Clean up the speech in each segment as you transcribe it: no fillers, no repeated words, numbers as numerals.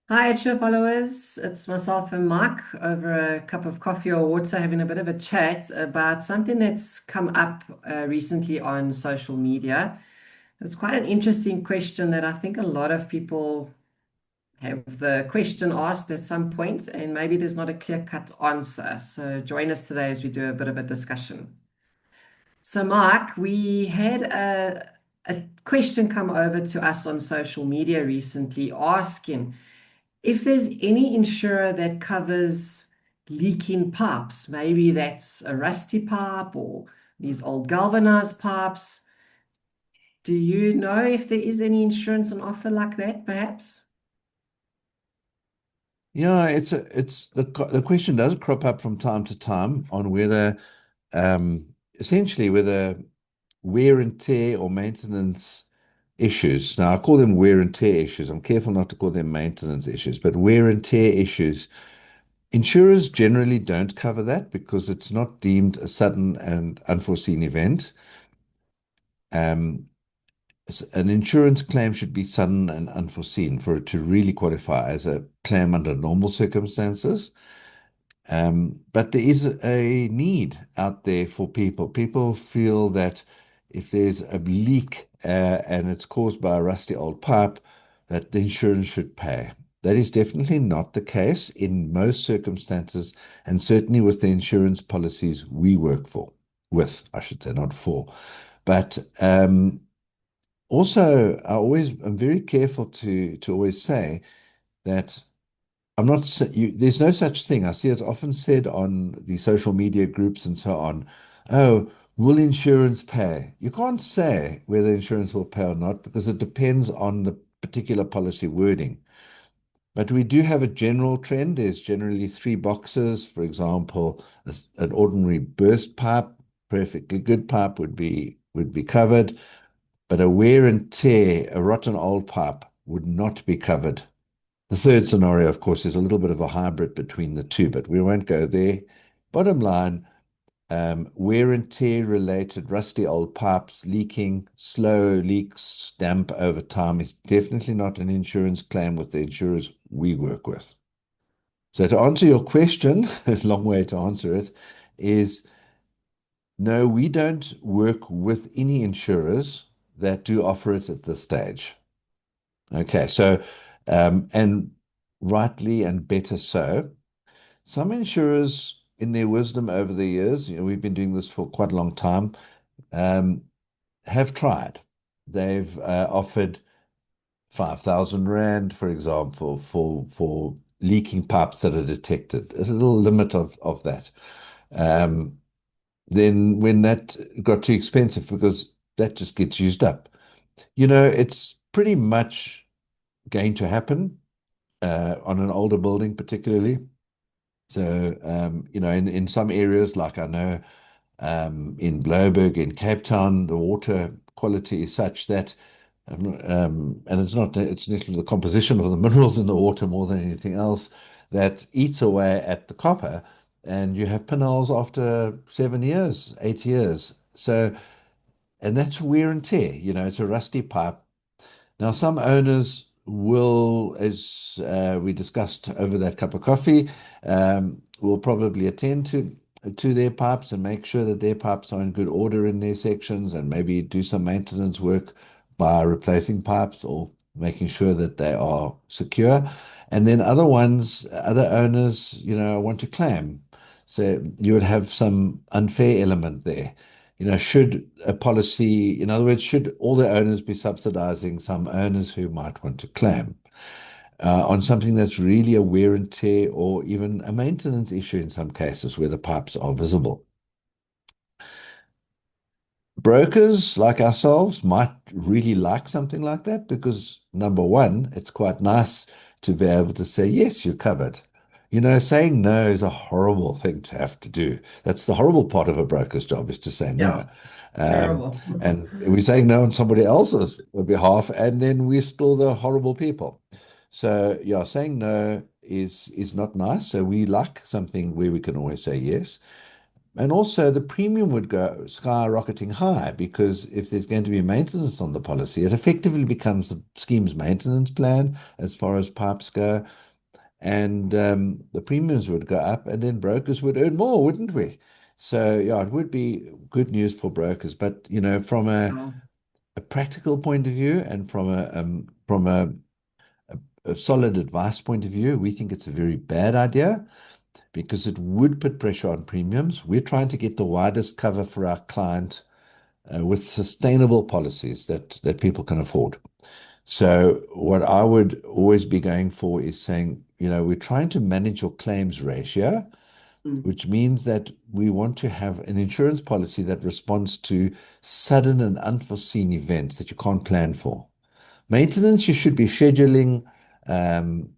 Hi, Addsure followers. It's myself and Mike over a cup of coffee or water having a bit of a chat about something that's come up recently on social media. It's quite an interesting question that I think a lot of people have the question asked at some point, and maybe there's not a clear-cut answer. So join us today as we do a bit of a discussion. So, Mike, we had a question come over to us on social media recently asking if there's any insurer that covers leaking pipes, maybe that's a rusty pipe or these old galvanized pipes. Do you know if there is any insurance on offer like that, perhaps? Yeah, it's the question does crop up from time to time on whether essentially whether wear and tear or maintenance issues. Now I call them wear and tear issues. I'm careful not to call them maintenance issues, but wear and tear issues. Insurers generally don't cover that because it's not deemed a sudden and unforeseen event. Um, an insurance claim should be sudden and unforeseen for it to really qualify as a claim under normal circumstances. But there is a need out there for people. People feel that if there's a leak and it's caused by a rusty old pipe, that the insurance should pay. That is definitely not the case in most circumstances, and certainly with the insurance policies we work I should say, not for. But also, I'm very careful to always say that there's no such thing. I see it's often said on the social media groups and so on. Oh, will insurance pay? You can't say whether insurance will pay or not because it depends on the particular policy wording. But we do have a general trend. There's generally three boxes. For example, an ordinary burst pipe, perfectly good pipe would be covered, but a wear and tear, a rotten old pipe would not be covered. The third scenario, of course, is a little bit of a hybrid between the two, but we won't go there. Bottom line, wear and tear related rusty old pipes, leaking, slow leaks, damp over time is definitely not an insurance claim with the insurers we work with. So to answer your question, a long way to answer it, is no, we don't work with any insurers that do offer it at this stage. Okay, so and rightly and better so. Some insurers, in their wisdom over the years, we've been doing this for quite a long time, um, have tried. They've offered 5,000 Rand, for example, for leaking pipes that are detected. There's a little limit of that. Um, then when that got too expensive because that just gets used up. It's pretty much going to happen on an older building, particularly. So, in some areas, like I know in Blouberg, in Cape Town, the water quality is such that, and it's not the composition of the minerals in the water more than anything else that eats away at the copper. And you have pinholes after 7 years, 8 years. So, and that's wear and tear. It's a rusty pipe. Now, some owners will, as we discussed over that cup of coffee, will probably attend to their pipes and make sure that their pipes are in good order in their sections, and maybe do some maintenance work by replacing pipes or making sure that they are secure. And then other owners, want to claim. So you would have some unfair element there. Should a policy, in other words, should all the owners be subsidizing some owners who might want to claim on something that's really a wear and tear or even a maintenance issue in some cases where the pipes are visible? Brokers like ourselves might really like something like that because, number one, it's quite nice to be able to say, yes, you're covered. Saying no is a horrible thing to have to do. That's the horrible part of a broker's job is to say no. Yeah, Um, terrible. and we're saying no on somebody else's behalf, and then we're still the horrible people. So yeah, saying no is not nice. So we like something where we can always say yes. And also the premium would go skyrocketing high because if there's going to be maintenance on the policy, it effectively becomes the scheme's maintenance plan as far as pipes go. And the premiums would go up, and then brokers would earn more, wouldn't we? So yeah, it would be good news for brokers. But from Yeah. a practical point of view and a solid advice point of view, we think it's a very bad idea because it would put pressure on premiums. We're trying to get the widest cover for our client with sustainable policies that people can afford. So what I would always be going for is saying, we're trying to manage your claims ratio, Mm. which means that we want to have an insurance policy that responds to sudden and unforeseen events that you can't plan for. Maintenance, you should be scheduling. Um,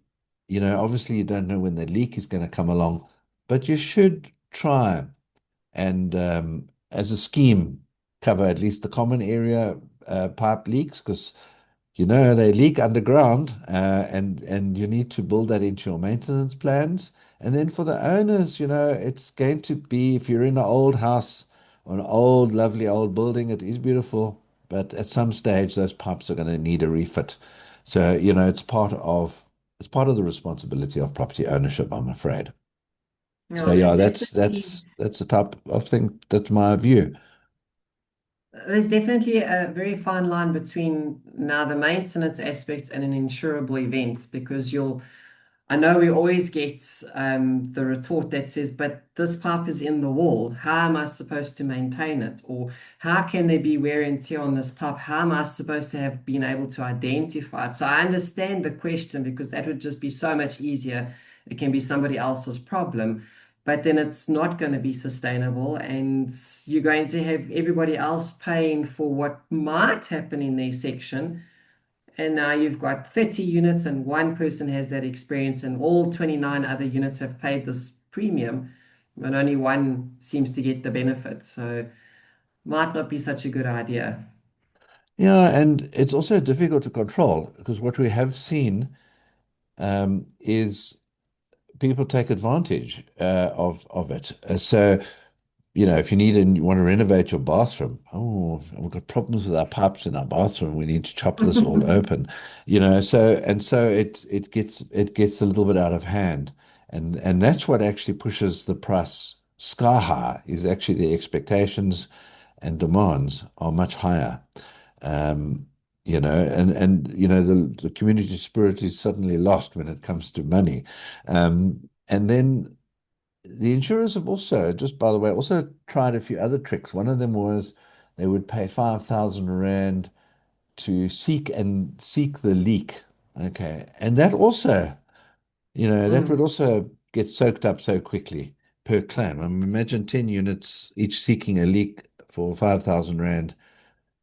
obviously, you don't know when the leak is going to come along, but you should try and, as a scheme, cover at least the common area pipe leaks because they leak underground, and you need to build that into your maintenance plans. And then for the owners, it's going to be if you're in an old house or an old, lovely old building, it is beautiful, but at some stage those pipes are going to need a refit. So, it's part of the responsibility of property ownership, I'm afraid. So Yeah, yeah, that's the type of thing. That's my view. there's definitely a very fine line between now the maintenance aspects and an insurable event because I know we always get the retort that says, but this pipe is in the wall. How am I supposed to maintain it? Or how can there be wear and tear on this pipe? How am I supposed to have been able to identify it? So I understand the question because that would just be so much easier. It can be somebody else's problem, but then it's not going to be sustainable. And you're going to have everybody else paying for what might happen in their section, and now you've got 30 units and one person has that experience and all 29 other units have paid this premium and only one seems to get the benefit. So might not be such a good idea. Yeah, and it's also difficult to control because what we have seen is people take advantage of it. So if you need and you want to renovate your bathroom, oh, we've got problems with our pipes in our bathroom. We need to chop this all open. So it gets a little bit out of hand, and that's what actually pushes the price sky high. Is actually the expectations and demands are much higher. Um, the community spirit is suddenly lost when it comes to money. And then the insurers have also, just by the way, also tried a few other tricks. One of them was they would pay 5,000 Rand to seek the leak. Okay. And that would Mm, also get soaked up so quickly per claim. I mean, imagine 10 units each seeking a leak for 5,000 Rand.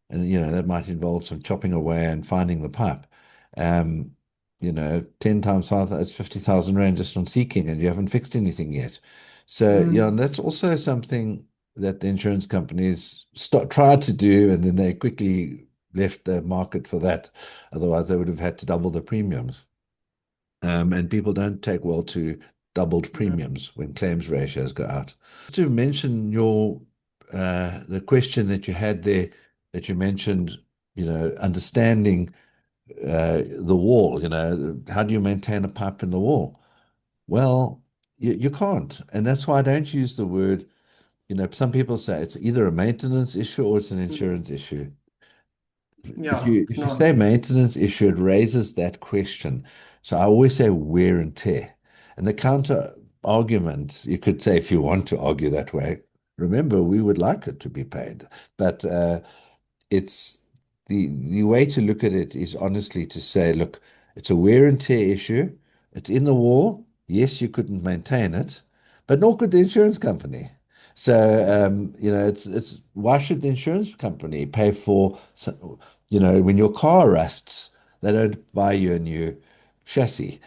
And, that might involve some chopping away and finding the pipe. 10 times 5, that's 50,000 Rand just on seeking, and you haven't fixed anything yet. So, and mm, that's also something that the insurance companies tried to do, and then they quickly left the market for that. Otherwise, they would have had to double the premiums. And people don't take well to doubled yeah, premiums when claims ratios go out. To mention the question that you had there, that you mentioned, understanding the wall, how do you maintain a pipe in the wall? Well, you can't. And that's why I don't use the word, some people say it's either a maintenance issue or it's an mm, insurance issue. If yeah, you if you no, say maintenance issue, it raises that question. So I always say wear and tear. And the counter argument, you could say if you want to argue that way, remember we would like it to be paid. But it's the way to look at it is honestly to say, look, it's a wear and tear issue. It's in the wall. Yes, you couldn't maintain it, but nor could the insurance company. So it's why should the insurance company pay for when your car rusts, they don't buy you a new chassis,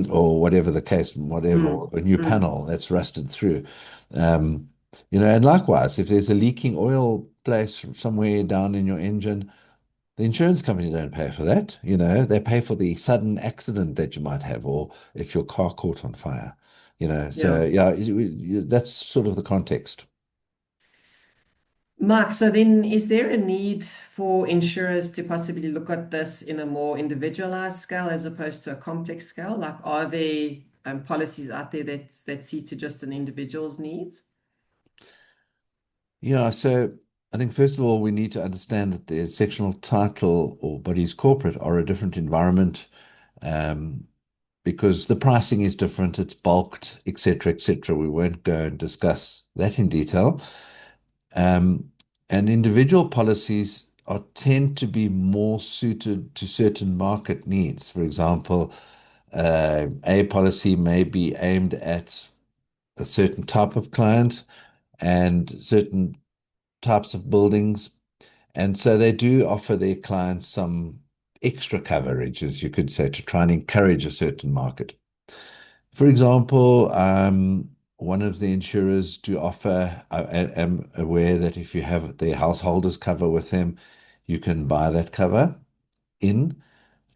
or whatever the case, whatever, mm, or a new mm, panel that's rusted through. Um, and likewise, if there's a leaking oil place somewhere down in your engine, the insurance company don't pay for that. They pay for the sudden accident that you might have, or if your car caught on fire. So Yeah. yeah, that's sort of the context. Mark, so then is there a need for insurers to possibly look at this in a more individualized scale as opposed to a complex scale? Like, are there policies out there that see to just an individual's needs? Yeah, so I think first of all, we need to understand that the sectional title or bodies corporate are a different environment, um, because the pricing is different, it's bulked, etc., etc. We won't go and discuss that in detail. Um, and individual policies tend to be more suited to certain market needs. For example, a policy may be aimed at a certain type of client and certain types of buildings. And so they do offer their clients some extra coverage, as you could say, to try and encourage a certain market. For example, one of the insurers do offer, I am aware that if you have the householders cover with them, you can buy that cover in.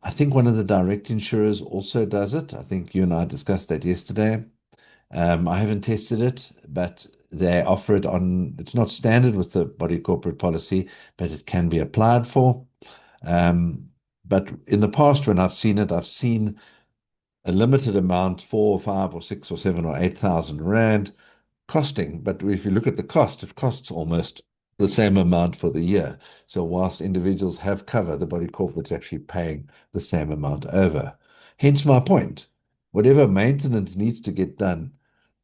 I think one of the direct insurers also does it. I think you and I discussed that yesterday. I haven't tested it, but they offer it on, it's not standard with the body corporate policy, but it can be applied for. Um, but in the past, when I've seen it, I've seen a limited amount, 4 or 5 or 6 or 7 or 8,000 rand costing. But if you look at the cost, it costs almost the same amount for the year. So whilst individuals have cover, the body corporate's actually paying the same amount over. Hence my point. Whatever maintenance needs to get done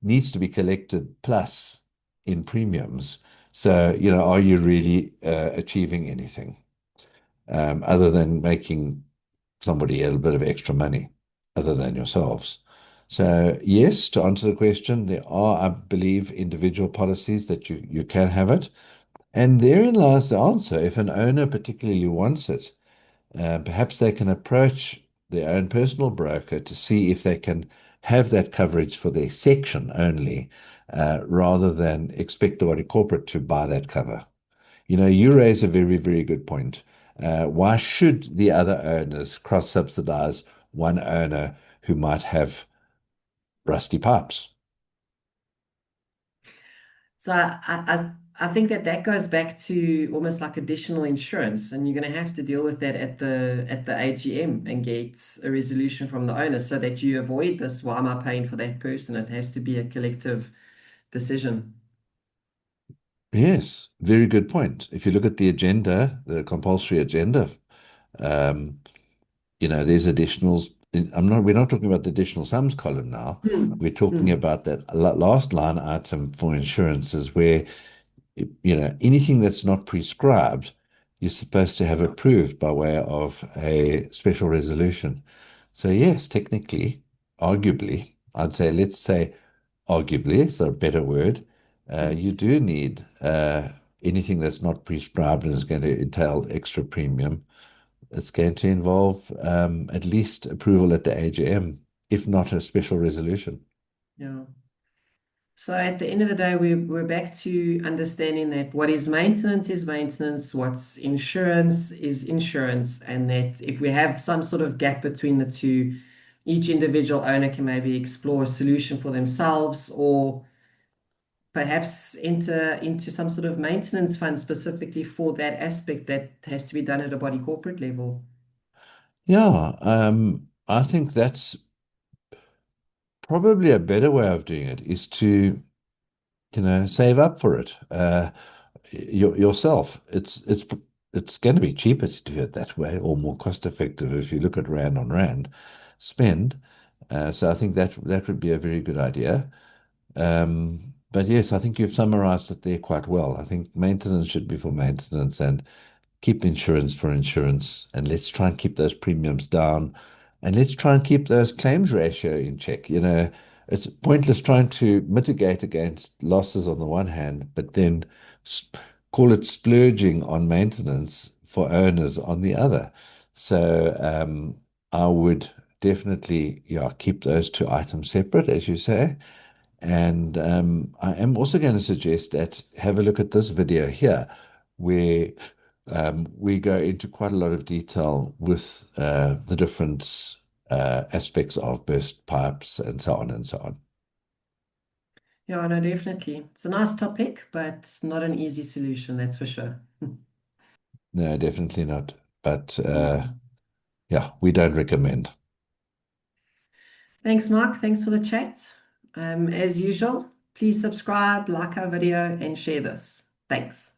needs to be collected plus in premiums. So, are you really achieving anything other than making somebody a little bit of extra money other than yourselves? So, yes, to answer the question, there are, I believe, individual policies that you can have it. And therein lies the answer. If an owner particularly wants it, perhaps they can approach their own personal broker to see if they can have that coverage for their section only, rather than expect the body corporate to buy that cover. You raise a very, very good point. Why should the other owners cross subsidize one owner who might have rusty pipes? So I think that goes back to almost like additional insurance, and you're going to have to deal with that at the AGM and get a resolution from the owner so that you avoid this. Why am I paying for that person? It has to be a collective decision. Yes, very good point. If you look at the agenda, the compulsory agenda, um, there's additionals. We're not talking about the additional sums column now. Hmm. We're talking Hmm. about that last line item for insurances where, anything that's not prescribed, you're supposed to have approved by way of a special resolution. So yes, technically, arguably, I'd say, let's say arguably, is there a better word? You do need anything that's not prescribed and is going to entail extra premium. It's going to involve at least approval at the AGM, if not a special resolution. Yeah. So at the end of the day, we're back to understanding that what is maintenance, what's insurance is insurance, and that if we have some sort of gap between the two, each individual owner can maybe explore a solution for themselves or perhaps enter into some sort of maintenance fund specifically for that aspect that has to be done at a body corporate level. Yeah, I think that's probably a better way of doing it is to, save up for it yourself. It's going to be cheaper to do it that way or more cost effective if you look at rand on rand spend. So I think that would be a very good idea. But yes, I think you've summarized it there quite well. I think maintenance should be for maintenance and keep insurance for insurance. And let's try and keep those premiums down. And let's try and keep those claims ratio in check. It's pointless trying to mitigate against losses on the one hand, but then call it splurging on maintenance for owners on the other. So I would definitely, yeah, keep those two items separate, as you say. And I am also going to suggest that have a look at this video here, where we go into quite a lot of detail with the different aspects of burst pipes and so on and so on. Yeah, no, definitely. It's a nice topic, but not an easy solution, that's for sure. No, definitely not. But Mm. yeah, we don't recommend. Thanks, Mark. Thanks for the chat. As usual, please subscribe, like our video, and share this. Thanks.